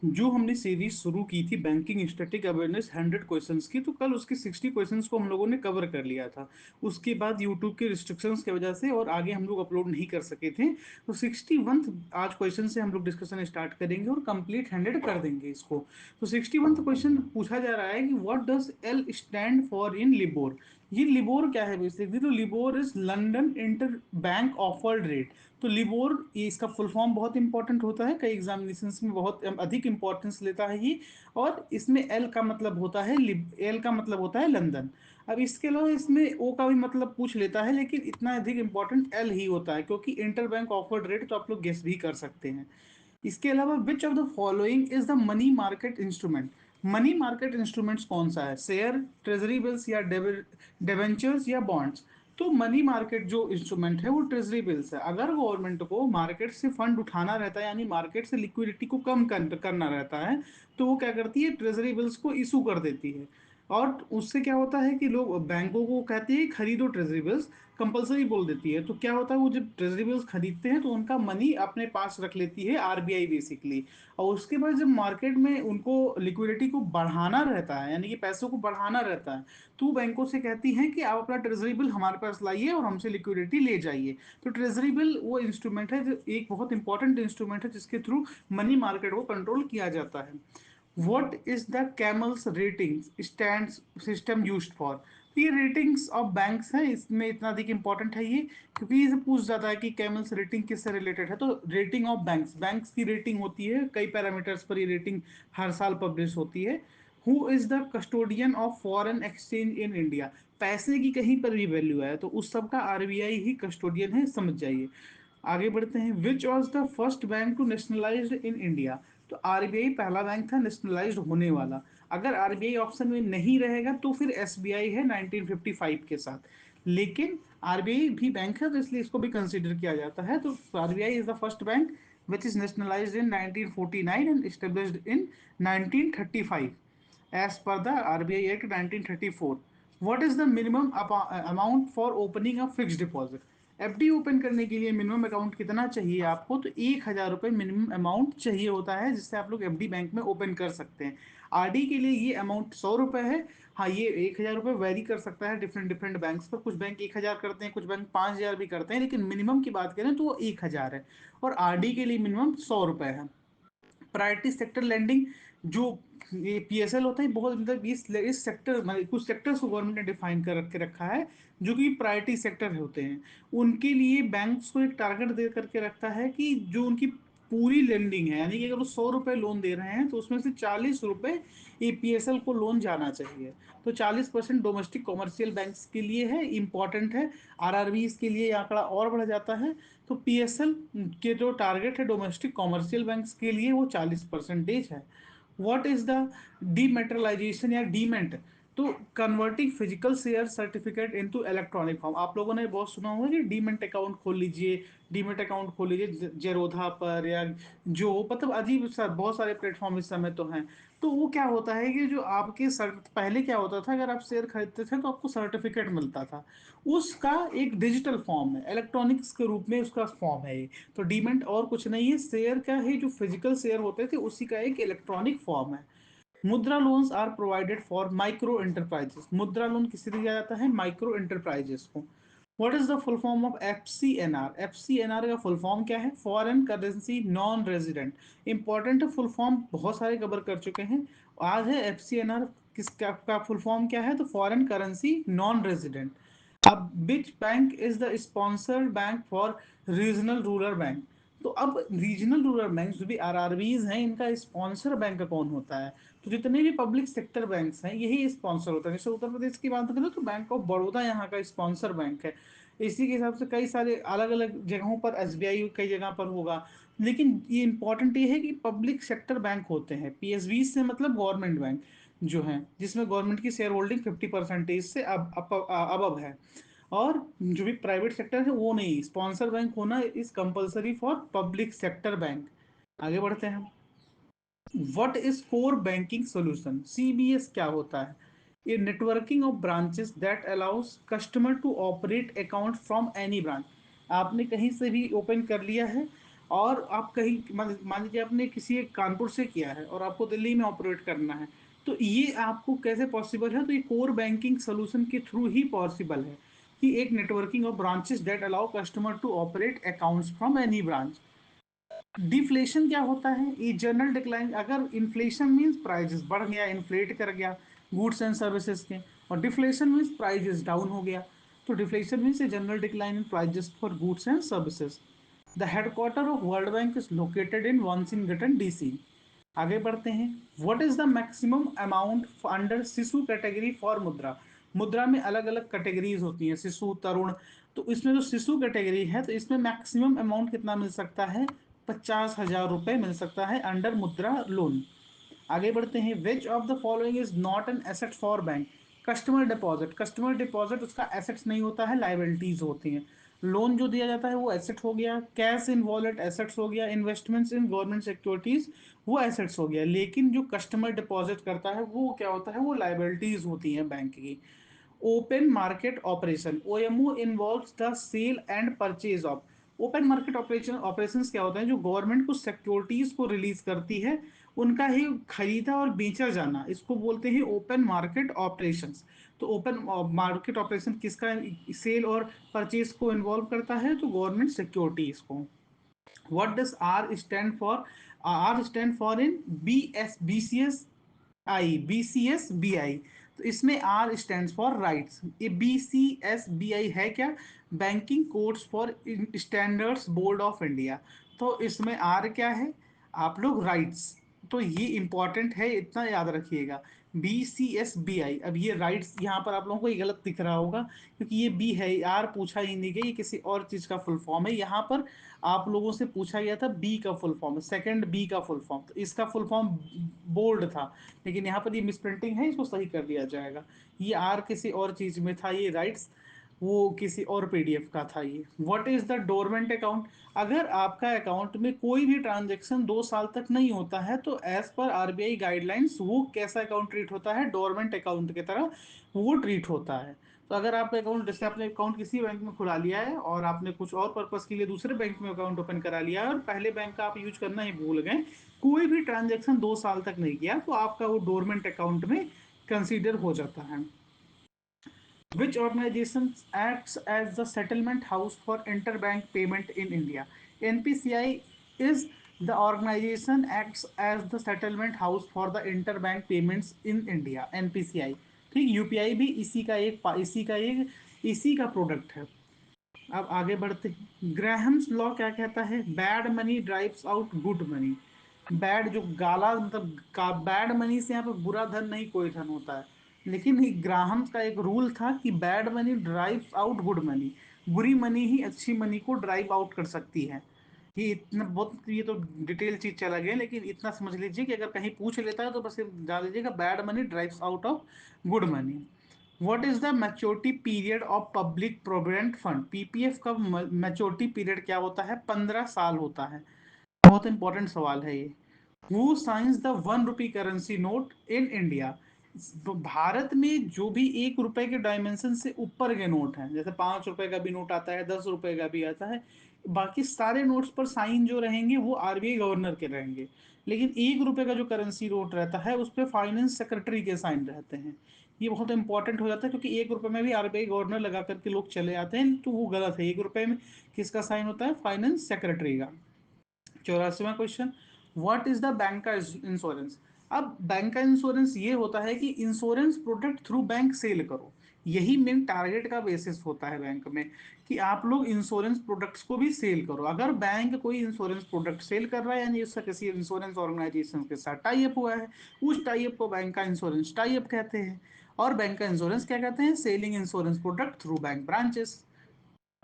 जो हमने सीरीज शुरू की थी बैंकिंग स्टैटिक अवेयरनेस 100 क्वेश्चंस की, तो कल उसके 60 क्वेश्चंस को हम लोगों ने कवर कर लिया था। उसके बाद यूट्यूब के रिस्ट्रिक्शंस की वजह से और आगे हम लोग अपलोड नहीं कर सके थे। तो 61 आज क्वेश्चन से हम लोग डिस्कशन स्टार्ट करेंगे और कंप्लीट 100 कर देंगे इसको। तो 61 क्वेश्चन पूछा जा रहा है कि what does L stand for in LIBOR. ये लिबोर क्या है बेसिकली, तो LIBOR is London inter bank offered rate. तो लिबोर ये इसका फुल फॉर्म बहुत इंपॉर्टेंट होता है, कई एग्जामिनेशंस में बहुत अधिक इंपॉर्टेंस लेता है ये। और इसमें एल का मतलब होता है एल का मतलब होता है लंदन। अब इसके अलावा इसमें ओ का भी मतलब पूछ लेता है, लेकिन इतना अधिक इंपॉर्टेंट एल ही होता है क्योंकि इंटर बैंक ऑफर्ड रेट तो आप लोग गेस भी कर सकते हैं। इसके अलावा which of the following is the money market instrument. Money market instruments कौन सा है, शेयर, ट्रेजरी बिल्स या डेवेंचर्स या बॉन्ड्स। तो मनी मार्केट जो इंस्ट्रूमेंट है वो ट्रेजरी बिल्स है। अगर गवर्नमेंट को मार्केट से फंड उठाना रहता है यानी मार्केट से लिक्विडिटी को कम करना रहता है, तो वो क्या करती है, ट्रेजरी बिल्स को इशू कर देती है। और उससे क्या होता है कि लोग बैंकों को कहते हैं खरीदो ट्रेजरी बिल्स, कंपलसरी बोल देती है। तो क्या होता है, वो जब ट्रेजरी बिल्स खरीदते हैं तो उनका मनी अपने पास रख लेती है आरबीआई बेसिकली। और उसके बाद जब मार्केट में उनको लिक्विडिटी को बढ़ाना रहता है यानी कि पैसों को बढ़ाना रहता है, तो बैंकों से कहती हैं कि आप अपना ट्रेजरी बिल हमारे पास लाइए और हमसे लिक्विडिटी ले जाइए। तो ट्रेजरी बिल वो इंस्ट्रूमेंट है जो एक बहुत इंपॉर्टेंट इंस्ट्रूमेंट है जिसके थ्रू मनी मार्केट को कंट्रोल किया जाता है। What is the Camel's ratings stands system used for? तो ये रेटिंग्स ऑफ बैंक्स है, इसमें इतना अधिक इंपॉर्टेंट है ये, क्योंकि ये पूछ जाता है कि कैमल्स रेटिंग किससे रिलेटेड है। तो रेटिंग ऑफ बैंक्स, बैंक्स की रेटिंग होती है, कई पैरामीटर्स पर ये रेटिंग हर साल पब्लिश होती है। Who is the custodian of foreign exchange in India. पैसे की कहीं पर भी वैल्यू है तो उस सब का आरबीआई ही कस्टोडियन है, समझ जाइए। आगे बढ़ते हैं, which was the first bank to nationalise in India. तो आरबीआई पहला बैंक था नेशनलाइज्ड होने वाला। अगर आरबीआई ऑप्शन में नहीं रहेगा तो फिर एसबीआई है 1955 के साथ। लेकिन आरबीआई भी बैंक है तो इसलिए इसको भी कंसीडर किया जाता है। तो RBI is the first bank which is nationalised in 1949 and established in 1935 as per the RBI Act 1934. What is the minimum amount for opening a fixed deposit? FD open करने के लिए मिनिमम अकाउंट कितना चाहिए आपको, तो 1,000 रुपये minimum amount चाहिए होता है जिससे आप लोग एफडी बैंक में ओपन कर सकते हैं। आरडी के लिए ये अमाउंट 100 रुपये है। हाँ, ये 1,000 रुपये वेरी कर सकता है डिफरेंट डिफरेंट बैंक्स पर, कुछ बैंक 1,000 करते हैं, कुछ बैंक 5,000 भी करते हैं, लेकिन मिनिमम की बात करें तो वो 1,000 है। और आरडी के लिए मिनिमम 100 रुपये है। प्रायोरिटी सेक्टर लैंडिंग जो ये पीएसएल होता है, बहुत मतलब इस सेक्टर मतलब कुछ सेक्टर्स को गवर्नमेंट ने डिफाइन कर के रखा है जो कि प्रायोरिटी सेक्टर होते हैं। उनके लिए बैंक्स को एक टारगेट दे करके रखता है कि जो उनकी पूरी लेंडिंग है यानी कि अगर वो 100 रुपये लोन दे रहे हैं तो उसमें से 40 रुपये ये पीएसएल को लोन जाना चाहिए। तो 40% डोमेस्टिक कॉमर्शियल बैंक्स के लिए है, इंपॉर्टेंट है। आरआरबी के लिए ये आंकड़ा और बढ़ जाता है। तो पीएसएल के जो टारगेट है डोमेस्टिक कॉमर्शियल बैंक्स के लिए वो 40% है। व्हाट इज द डीमेटरलाइजेशन या डीमेंट। तो converting physical share certificate into electronic form. आप लोगों ने बहुत सुना होगा कि डीमेट अकाउंट खोल लीजिए, डीमेट अकाउंट खोल लीजिए जेरोधा पर या जो मतलब अजीब सा बहुत सारे प्लेटफॉर्म इस समय तो हैं। तो वो क्या होता है कि जो आपके पहले क्या होता था, अगर आप शेयर खरीदते थे तो आपको सर्टिफिकेट मिलता था, उसका एक डिजिटल फॉर्म है, इलेक्ट्रॉनिक्स के रूप में उसका फॉर्म है ये। तो डीमेंट और कुछ नहीं है, शेयर का ही जो फिजिकल शेयर होते थे उसी का एक इलेक्ट्रॉनिक फॉर्म है। Mudra loans are provided for micro enterprises. Mudra loan किसे दिया जाता है, माइक्रो एंटरप्राइजेस को। What is the full form of FCNR. FCNR का फुल फॉर्म क्या है, foreign currency non resident. Important है, फुल फॉर्म बहुत सारे कवर कर चुके हैं। आज है एफसीएनआर किसका का फुल फॉर्म क्या है, तो फॉरेन करेंसी नॉन रेजिडेंट। अब which bank is the sponsored bank for regional rural bank. तो अब रीजनल रूरल बैंक जो भी आरआरबीज हैं इनका स्पॉन्सर बैंक कौन होता है, तो जितने भी पब्लिक सेक्टर बैंक्स हैं यही स्पॉन्सर होता है। जैसे उत्तर प्रदेश की बात करें तो बैंक ऑफ बड़ौदा यहाँ का स्पॉन्सर बैंक है। इसी के हिसाब से कई सारे अलग अलग जगहों पर एसबीआई कई जगह पर होगा। लेकिन ये इंपॉर्टेंट ये है कि पब्लिक सेक्टर बैंक होते हैं, पीएसबी से मतलब गवर्नमेंट बैंक जो है, जिसमें गवर्नमेंट की शेयर होल्डिंग 50% से अब है। और जो भी प्राइवेट सेक्टर है वो नहीं, स्पॉन्सर बैंक होना is compulsory for public sector bank. आगे बढ़ते हैं, what is core banking solution, CBS क्या होता है। ये networking of branches that allows customer to operate account from any branch. आपने कहीं से भी ओपन कर लिया है, और आप कहीं मान लीजिए आपने किसी एक कानपुर से किया है और आपको दिल्ली में ऑपरेट करना है, तो ये आपको कैसे पॉसिबल है? तो ये कोर बैंकिंग सोल्यूशन के थ्रू ही पॉसिबल है कि एक networking of branches that allow customer to operate accounts from any branch. Deflation क्या होता है? ये जनरल डिक्लाइन, अगर इन्फ्लेशन मीन्स प्राइजेस बढ़ गया, इन्फ्लेट कर गया गुड्स एंड सर्विसेज के, और डिफ्लेशन मीन्स प्राइजेस डाउन हो गया। तो deflation means a general decline in prices for goods and services. The headquarter of world bank is located in Washington DC. आगे बढ़ते हैं। What is the maximum amount under Shishu category for Mudra? Mudra में अलग अलग categories होती हैं, शिशु, तरुण। तो इसमें जो शिशु कैटेगरी है, तो इसमें मैक्सिमम अमाउंट कितना मिल सकता है? 50,000 रुपये मिल सकता है अंडर मुद्रा लोन। आगे बढ़ते हैं। Which of the following is not an asset for bank? Customer deposit. Customer deposit उसका एसेट्स नहीं होता है, लाइबिलिटीज होती हैं। लोन जो दिया जाता है वो एसेट हो गया, कैश इन वॉलेट एसेट्स हो गया, इन्वेस्टमेंट्स इन गवर्नमेंट सिक्योरिटीज वो एसेट्स हो गया। लेकिन जो कस्टमर डिपॉजिट करता है वो क्या होता है? वो लाइबिलिटीज होती हैं बैंक की। Open market operation, OMO involves the sale and purchase of. Open market operations क्या होता है? जो गवर्नमेंट कुछ सिक्योरिटीज को रिलीज करती है, उनका ही खरीदा और बेचा जाना, इसको बोलते हैं ओपन मार्केट ऑपरेशंस। तो ओपन मार्केट ऑपरेशन किसका सेल और परचेज को इन्वॉल्व करता है? तो गवर्नमेंट सिक्योरिटीज को। What does R stand for? R stand for in BCS BI। तो इसमें R stands for राइट्स। ये BCSBI है क्या? Banking codes for standards board of India. तो इसमें R क्या है? आप लोग राइट्स। तो ये इंपॉर्टेंट है, इतना याद रखिएगा। BCSBI। अब ये राइट्स यहाँ पर आप लोगों को ये गलत दिख रहा होगा, क्योंकि ये बी है, आर पूछा ही नहीं गया, ये किसी और चीज़ का फुल फॉर्म है। यहाँ पर आप लोगों से पूछा गया था बी का फुल फॉर्म, सेकंड बी का फुल फॉर्म, तो इसका फुल फॉर्म बोल्ड था, लेकिन यहाँ पर ये मिसप्रिंटिंग है, इसको सही कर दिया जाएगा। ये आर किसी और चीज़ में था, ये राइट्स वो किसी और पीडीएफ का था। ये what is the dormant account? अगर आपका अकाउंट में कोई भी ट्रांजेक्शन 2 साल तक नहीं होता है, तो एज पर आरबीआई गाइडलाइंस वो कैसा अकाउंट ट्रीट होता है? डोरमेंट अकाउंट की तरह वो ट्रीट होता है। तो अगर आपका अकाउंट, जैसे आपने अकाउंट किसी बैंक में खुला लिया है और आपने कुछ और पर्पस के लिए दूसरे बैंक में अकाउंट ओपन करा लिया है और पहले बैंक का आप यूज करना ही भूल गए, कोई भी ट्रांजेक्शन 2 साल तक नहीं किया, तो आपका वो डोरमेंट अकाउंट में कंसीडर हो जाता है। Which organization acts as the settlement house for interbank payment in India? NPCI is the organization acts as the settlement house for the interbank payments in India. NPCI। ठीक, UPI भी इसी का product है। अब आगे बढ़ते हैं। ग्राहम्स लॉ क्या कहता है? Bad money drives out good money. Bad जो गाला मतलब का बैड मनी से यहाँ पे बुरा धन नहीं, कोई धन होता है, लेकिन ग्राहम्स का एक रूल था कि bad money drives out good money. बुरी मनी ही अच्छी मनी को ड्राइव आउट कर सकती है। ये इतना बहुत, ये तो डिटेल चीज चला गया, लेकिन इतना समझ लीजिए कि अगर कहीं पूछ लेता है तो बस जान लीजिएगा bad money drives out of good money. What is the maturity period of public provident fund? PPF का मैच्योरिटी पीरियड क्या होता है? 15 साल होता है। बहुत इंपॉर्टेंट सवाल है ये। Who science the 1 rupee currency note in India? Bharat में जो भी 1 रुपए के डायमेंशन से ऊपर के नोट हैं, जैसे 5 रुपए का भी नोट आता है, 10 रुपए का भी आता है, बाकी सारे नोट्स पर साइन जो रहेंगे वो आरबीआई गवर्नर के रहेंगे। लेकिन 1 रुपए का जो करेंसी नोट रहता है उस पर फाइनेंस सेक्रेटरी के साइन रहते हैं। ये बहुत इंपॉर्टेंट हो जाता है, क्योंकि 1 रुपए में भी आरबीआई गवर्नर लगा करके लोग चले आते हैं, तो वो गलत है। 1 रुपए में किसका साइन होता है? फाइनेंस सेक्रेटरी का। 84वां question. What is the bank का इंश्योरेंस? अब बैंक का इंश्योरेंस ये होता है कि insurance product through bank sale करो। यही मेन टारगेट का बेसिस होता है बैंक में, कि आप लोग इंश्योरेंस प्रोडक्ट्स को भी सेल करो। अगर बैंक कोई इंश्योरेंस प्रोडक्ट सेल कर रहा है, यानी उसका किसी इंश्योरेंस ऑर्गेनाइजेशन के साथ टाई अप हुआ है, उस टाई अप को बैंक का इंश्योरेंस टाई अप कहते हैं। और बैंक का इंश्योरेंस क्या कहते हैं? Selling insurance product through bank branches.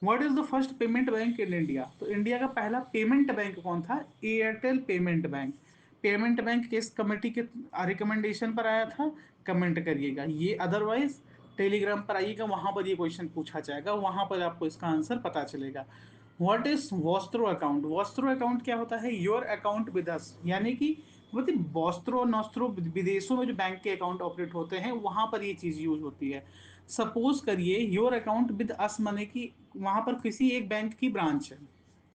What is the first payment bank in India? तो इंडिया का पहला पेमेंट बैंक कौन था? Airtel payment bank. Payment bank किस कमेटी के रिकमेंडेशन पर आया था? कमेंट करिएगा ये, अदरवाइज टेलीग्राम पर आइएगा, वहां पर ये क्वेश्चन पूछा जाएगा, वहां पर आपको इसका आंसर पता चलेगा। What is vostro account? Vostro account क्या होता है? योर अकाउंट विद अस, यानी कि मतलब वॉस्त्रो नॉस्त्रो विदेशों में जो बैंक के अकाउंट ऑपरेट होते हैं वहां पर ये चीज यूज होती है। सपोज करिए योर अकाउंट विद अस, माने कि वहां पर किसी एक बैंक की ब्रांच है,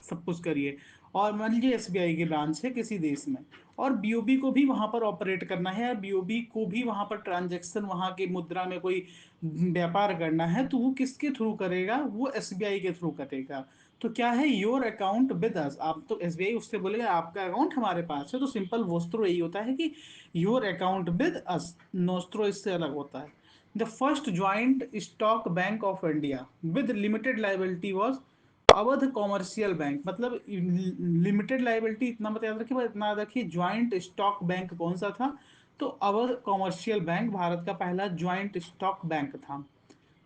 सपोज करिए, और मान लीजिए एसबीआई की ब्रांच है किसी देश में, और बीओबी को भी वहां पर ऑपरेट करना है, और बीओबी को भी वहां पर ट्रांजैक्शन, वहां की मुद्रा में कोई व्यापार करना है, तो वो किसके थ्रू करेगा? वो एसबीआई के थ्रू करेगा। तो क्या है, योर अकाउंट विद अस। आप तो एसबीआई उससे बोलेगा आपका अकाउंट हमारे पास है, तो सिंपल वोस्त्रो यही होता है कि योर अकाउंट विद अस। नोस्त्रो इससे अलग होता है। The first joint stock bank of India with limited liability was Awadh commercial bank. मतलब लिमिटेड लाइबिलिटी इतना मत याद रखिए, इतना याद रखिए ज्वाइंट स्टॉक बैंक कौन सा था? तो अवध कॉमर्शियल बैंक भारत का पहला ज्वाइंट स्टॉक बैंक था।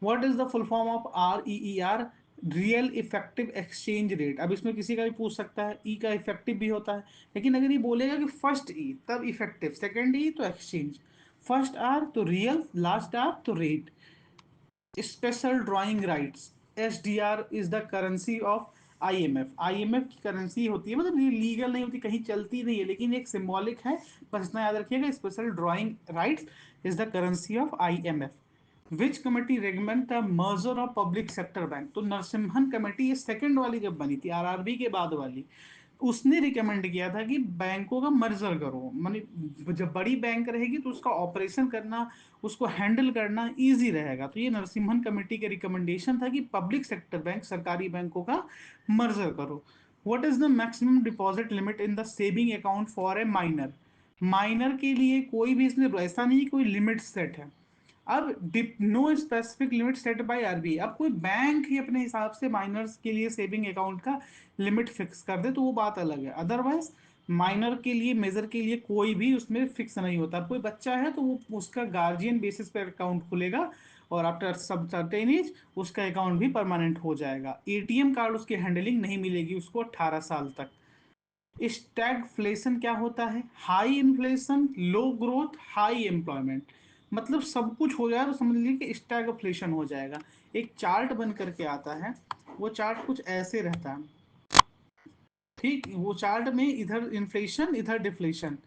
What is the full form of REER? Real effective exchange rate. अब इसमें किसी का भी पूछ सकता है, ई का इफेक्टिव भी होता है, लेकिन अगर ये बोलेगा कि फर्स्ट ई तब इफेक्टिव, सेकंड ई तो एक्सचेंज, फर्स्ट आर तो रियल, लास्ट आर तो rate. Special drawing rights, SDR is the currency of IMF। IMF की करेंसी होती है, मतलब ये लीगल नहीं होती, कहीं चलती नहीं है, लेकिन एक सिंबॉलिक है, बस इतना याद रखिएगा। Special drawing rights is the currency of IMF। Which committee recommend the merger of public sector bank? तो नरसिम्हन कमेटी, ये सेकंड वाली जब बनी थी, RRB के बाद वाली, उसने रिकमेंड किया था कि बैंकों का मर्जर करो। मानी जब बड़ी बैंक रहेगी तो उसका ऑपरेशन करना, उसको हैंडल करना इजी रहेगा। तो ये नरसिम्हन कमेटी का रिकमेंडेशन था कि पब्लिक सेक्टर बैंक, सरकारी बैंकों का मर्जर करो। What is the maximum deposit limit in the saving account for a minor? Minor के लिए कोई भी इसमें ऐसा नहीं कोई लिमिट सेट है। अब no specific limit set by RBI। अब कोई बैंक ही अपने हिसाब से माइनर्स के लिए सेविंग अकाउंट का लिमिट फिक्स कर दे तो वो बात अलग है, अदरवाइज माइनर के लिए, मेजर के लिए कोई भी उसमें फिक्स नहीं होता। कोई बच्चा है तो वो उसका गार्जियन बेसिस पर अकाउंट खुलेगा, और आफ्टर सब सर्टेन एज उसका अकाउंट भी परमानेंट हो जाएगा। ATM कार्ड उसकी हैंडलिंग नहीं मिलेगी उसको 18 साल तक। स्टैगफ्लेशन क्या होता है? हाई इन्फ्लेशन, लो ग्रोथ, हाई एम्प्लॉयमेंट। मतलब सब कुछ हो जाए तो समझ लीजिए कि स्टैगफ्लेशन हो जाएगा। एक चार्ट बन करके आता है, वो चार्ट कुछ ऐसे रहता है, ठीक। वो चार्ट में इधर इन्फ्लेशन इधर डिफ्लेशन,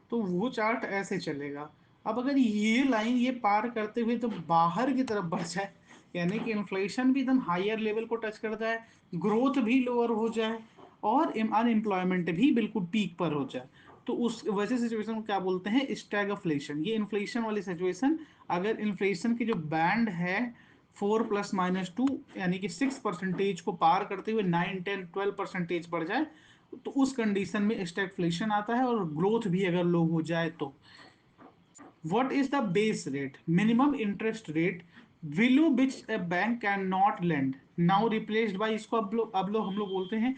तो वो चार्ट ऐसे चलेगा। अब अगर ये लाइन ये पार करते हुए तो बाहर की तरफ बढ़ जाए, यानी कि इन्फ्लेशन भी एकदम हायर लेवल को टच कर जाए, ग्रोथ भी लोअर हो जाए, और अनएम्प्लॉयमेंट भी बिल्कुल पीक पर हो जाए, तो उस वैसे सिचुएशन को क्या बोलते हैं? स्टैगफ्लेशन। ये इन्फ्लेशन वाली सिचुएशन, अगर इन्फ्लेशन की जो बैंड है 4 ± 2 यानी कि 6% को पार करते हुए 9, 10, 12% बढ़ जाए, तो उस कंडीशन में स्टैगफ्लेशन आता है, और ग्रोथ भी अगर लो हो जाए तो। What is the base rate? Minimum interest rate below which a bank cannot lend, now replaced by, इसको अब लोग हम लोग बोलते हैं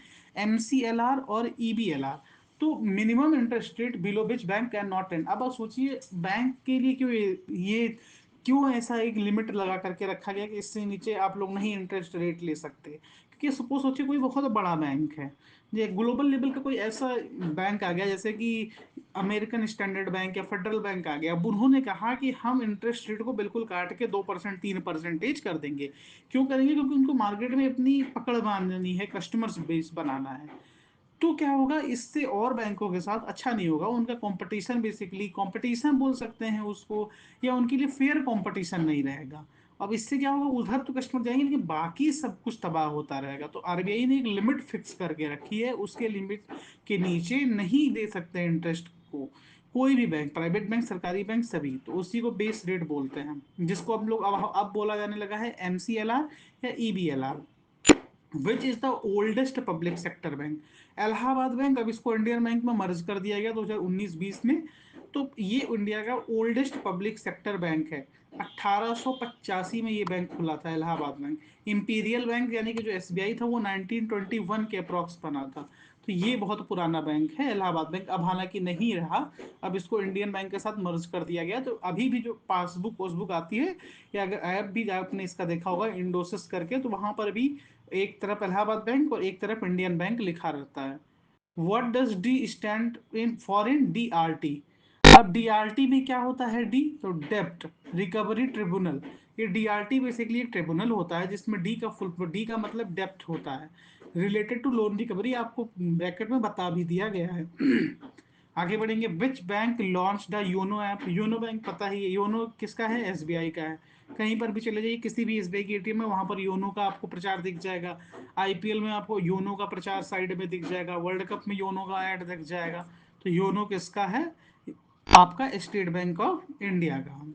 MCLR और EBLR। तो minimum interest rate below which bank can not lend. अब आप सोचिए बैंक के लिए क्यों ये क्यों ऐसा एक लिमिट लगा करके रखा गया कि इससे नीचे आप लोग नहीं इंटरेस्ट रेट ले सकते? क्योंकि सपोज सोचिए कोई बहुत बड़ा बैंक है, ये ग्लोबल लेवल का कोई ऐसा बैंक आ गया जैसे कि अमेरिकन स्टैंडर्ड बैंक या फेडरल बैंक आ गया। अब उन्होंने कहा कि हम इंटरेस्ट रेट को बिल्कुल काट के 2%, 3% कर देंगे। क्यों करेंगे? क्योंकि उनको मार्केट में अपनी पकड़ बांधनी है, कस्टमर्स बेस बनाना है। तो क्या होगा, इससे और बैंकों के साथ अच्छा नहीं होगा, उनका कंपटीशन, बेसिकली कंपटीशन बोल सकते हैं उसको, या उनके लिए फेयर कंपटीशन नहीं रहेगा। अब इससे क्या होगा, उधर तो कस्टमर जाएंगे लेकिन बाकी सब कुछ तबाह होता रहेगा। तो RBI ने एक लिमिट फिक्स करके रखी है, उसके लिमिट के नीचे नहीं दे सकते इंटरेस्ट को कोई भी बैंक, प्राइवेट बैंक, सरकारी बैंक, सभी। तो उसी को बेस रेट बोलते हैं, जिसको हम लोग अब बोला जाने लगा है MCLR या EBLR। Which is the oldest public sector bank? Allahabad bank, अब इसको इंडियन बैंक में मर्ज कर दिया गया 2019-20 में। तो ये इंडिया का ओल्डेस्ट पब्लिक सेक्टर बैंक है। 1885 में ये बैंक खुला था, इलाहाबाद बैंक। इंपीरियल बैंक यानी कि जो SBI था वो 1921 के अप्रॉक्स बना था। तो ये बहुत पुराना बैंक है इलाहाबाद बैंक, अब हालांकि नहीं रहा, अब इसको इंडियन बैंक के साथ मर्ज कर दिया गया। तो अभी भी जो पासबुक वासबुक आती है, या अगर ऐप भी आपने इसका देखा होगा इंडोसिस करके, तो वहां पर भी एक तरफ इलाहाबाद बैंक और एक तरफ इंडियन बैंक लिखा रहता है। What does D stand in for in DRT? अब DRT में क्या होता है? D तो डेप्ट रिकवरी ट्रिब्यूनल। ये DRT बेसिकली एक ट्रिब्यूनल होता है जिसमें D का मतलब डेप्ट होता है, रिलेटेड टू लोन रिकवरी। आपको ब्रैकेट में बता भी दिया गया है। आगे बढ़ेंगे, which bank launch the YONO app. YONO bank पता ही है, योनो किसका है, एसबीआई का है। कहीं पर भी चले जाइए, किसी भी एसबीआई की एटीएम में, वहां पर योनो का आपको प्रचार दिख जाएगा। आईपीएल में आपको योनो का प्रचार साइड में दिख जाएगा, वर्ल्ड कप में योनो का ऐड दिख जाएगा। तो योनो किसका है, आपका स्टेट बैंक ऑफ इंडिया का।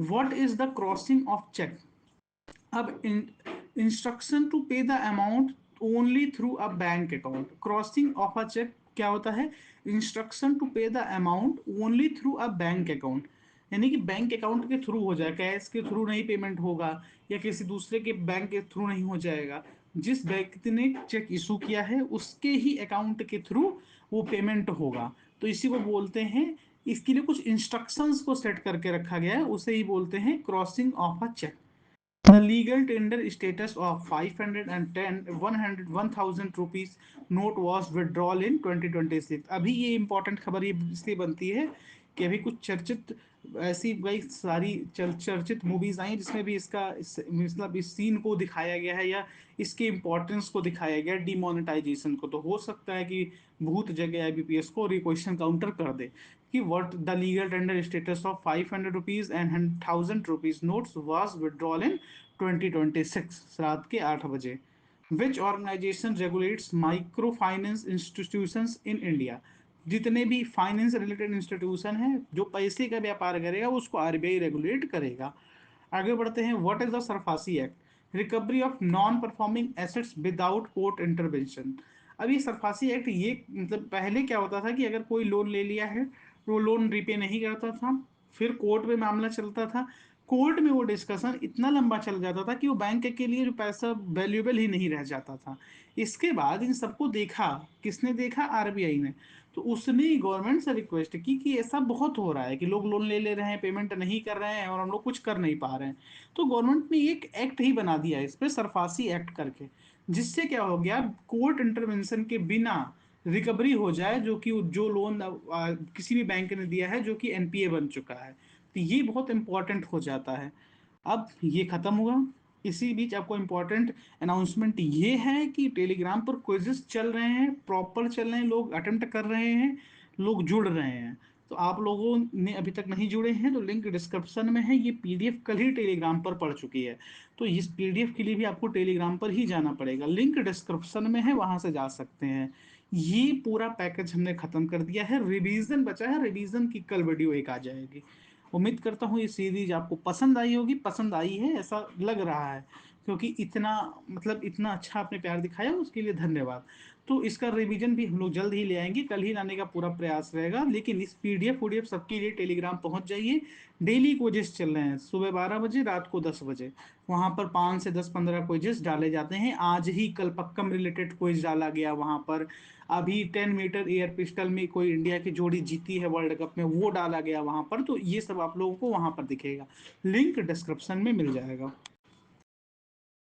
What is the crossing of cheque. अब instruction to pay the amount only through a bank account. Crossing of a cheque क्या होता है, instruction to pay the amount only through a bank account, यानी कि bank account के through हो जाए, cash के थ्रू नहीं पेमेंट होगा, या किसी दूसरे के बैंक के थ्रू नहीं हो जाएगा। जिस व्यक्ति ने चेक इशू किया है उसके ही अकाउंट के थ्रू वो पेमेंट होगा। तो इसी को बोलते हैं, इसके लिए कुछ इंस्ट्रक्शंस को सेट करके रखा गया है, उसे ही बोलते हैं crossing of a cheque. The legal tender status of 510 100 1000 rupees note was withdrawal in 2026। अभी ये इंपॉर्टेंट खबर ये इसलिए बनती है कि अभी कुछ चर्चित ऐसी भाई सारी चर्चित मूवीज आई जिसमें भी मतलब इस सीन को दिखाया गया है, या इसके इंपॉर्टेंस को दिखाया गया, डिमोनेटाइजेशन को। तो हो सकता है कि भूत जगह आईबीपीएस को और ये क्वेश्चन काउंटर कर दे कि what the legal tender status of 500 rupees and 1000 rupees notes was withdrawal in 2026 रात के 8 बजे। Which organisation regulates micro finance institutions in India. जितने भी फाइनेंस रिलेटेड इंस्टीट्यूशन है जो पैसे का व्यापार करेगा उसको आरबीआई रेगुलेट करेगा। आगे बढ़ते हैं, what is the SARFAESI act, recovery of non performing assets without court intervention. अब ये सरफासी एक्ट ये मतलब पहले क्या होता था कि अगर कोई लोन ले लिया है तो लोन रिपे नहीं करता था, फिर कोर्ट में मामला चलता था, कोर्ट में वो डिस्कशन इतना लंबा चल जाता था कि वो बैंक के लिए जो पैसा वैल्यूएबल ही नहीं रह जाता था। इसके बाद इन सबको देखा, किसने देखा, आरबीआई ने। तो उसने गवर्नमेंट से रिक्वेस्ट की कि ऐसा बहुत हो रहा है कि लोग लोन ले ले रहे हैं, पेमेंट नहीं कर रहे हैं और हम लोग कुछ कर नहीं पा रहे हैं। तो गवर्नमेंट ने एक एक्ट ही बना दिया इस पर, सरफासी एक्ट करके, जिससे क्या हो गया, कोर्ट इंटरवेंशन के बिना रिकवरी हो जाए, जो कि जो लोन किसी भी बैंक ने दिया है जो कि एनपीए बन चुका है। तो ये बहुत इंपॉर्टेंट हो जाता है। अब ये खत्म हुआ, इसी बीच आपको इंपॉर्टेंट अनाउंसमेंट ये है कि टेलीग्राम पर क्विज़ेस चल रहे हैं, प्रॉपर चल रहे हैं, लोग अटेम्प्ट कर रहे हैं, लोग जुड़ रहे हैं। तो आप लोगों ने अभी तक नहीं जुड़े हैं तो लिंक डिस्क्रिप्शन में है, ये पीडीएफ कल ही टेलीग्राम पर पड़ चुकी है। तो इस पीडीएफ के लिए भी आपको टेलीग्राम पर ही जाना पड़ेगा, लिंक डिस्क्रिप्शन में है, वहां से जा सकते हैं। ये पूरा पैकेज हमने खत्म कर दिया है, रिवीजन बचा है, रिवीजन की कल वीडियो एक आ जाएगी। उम्मीद करता हूँ ये सीरीज आपको पसंद आई होगी, पसंद आई है ऐसा लग रहा है, क्योंकि इतना मतलब इतना अच्छा आपने प्यार दिखाया उसके लिए धन्यवाद। तो इसका रिवीजन भी हम लोग जल्द ही ले आएंगे, कल ही लाने का पूरा प्रयास रहेगा। लेकिन इस पीडीएफ वीडीएफ सबके लिए टेलीग्राम पहुंच जाइए। डेली कोजेस चल रहे हैं, सुबह 12 बजे, रात को 10 बजे। वहां पर 5 से 10 15 क्विजेस डाले जाते हैं। आज ही कल पक्कम रिलेटेड क्विज डाला गया वहां पर। अभी 10 मीटर एयर पिस्टल में कोई इंडिया की जोड़ी जीती है वर्ल्ड कप में, वो डाला गया वहां पर। तो ये सब आप लोगों को वहां पर दिखेगा, लिंक डिस्क्रिप्शन में मिल जाएगा।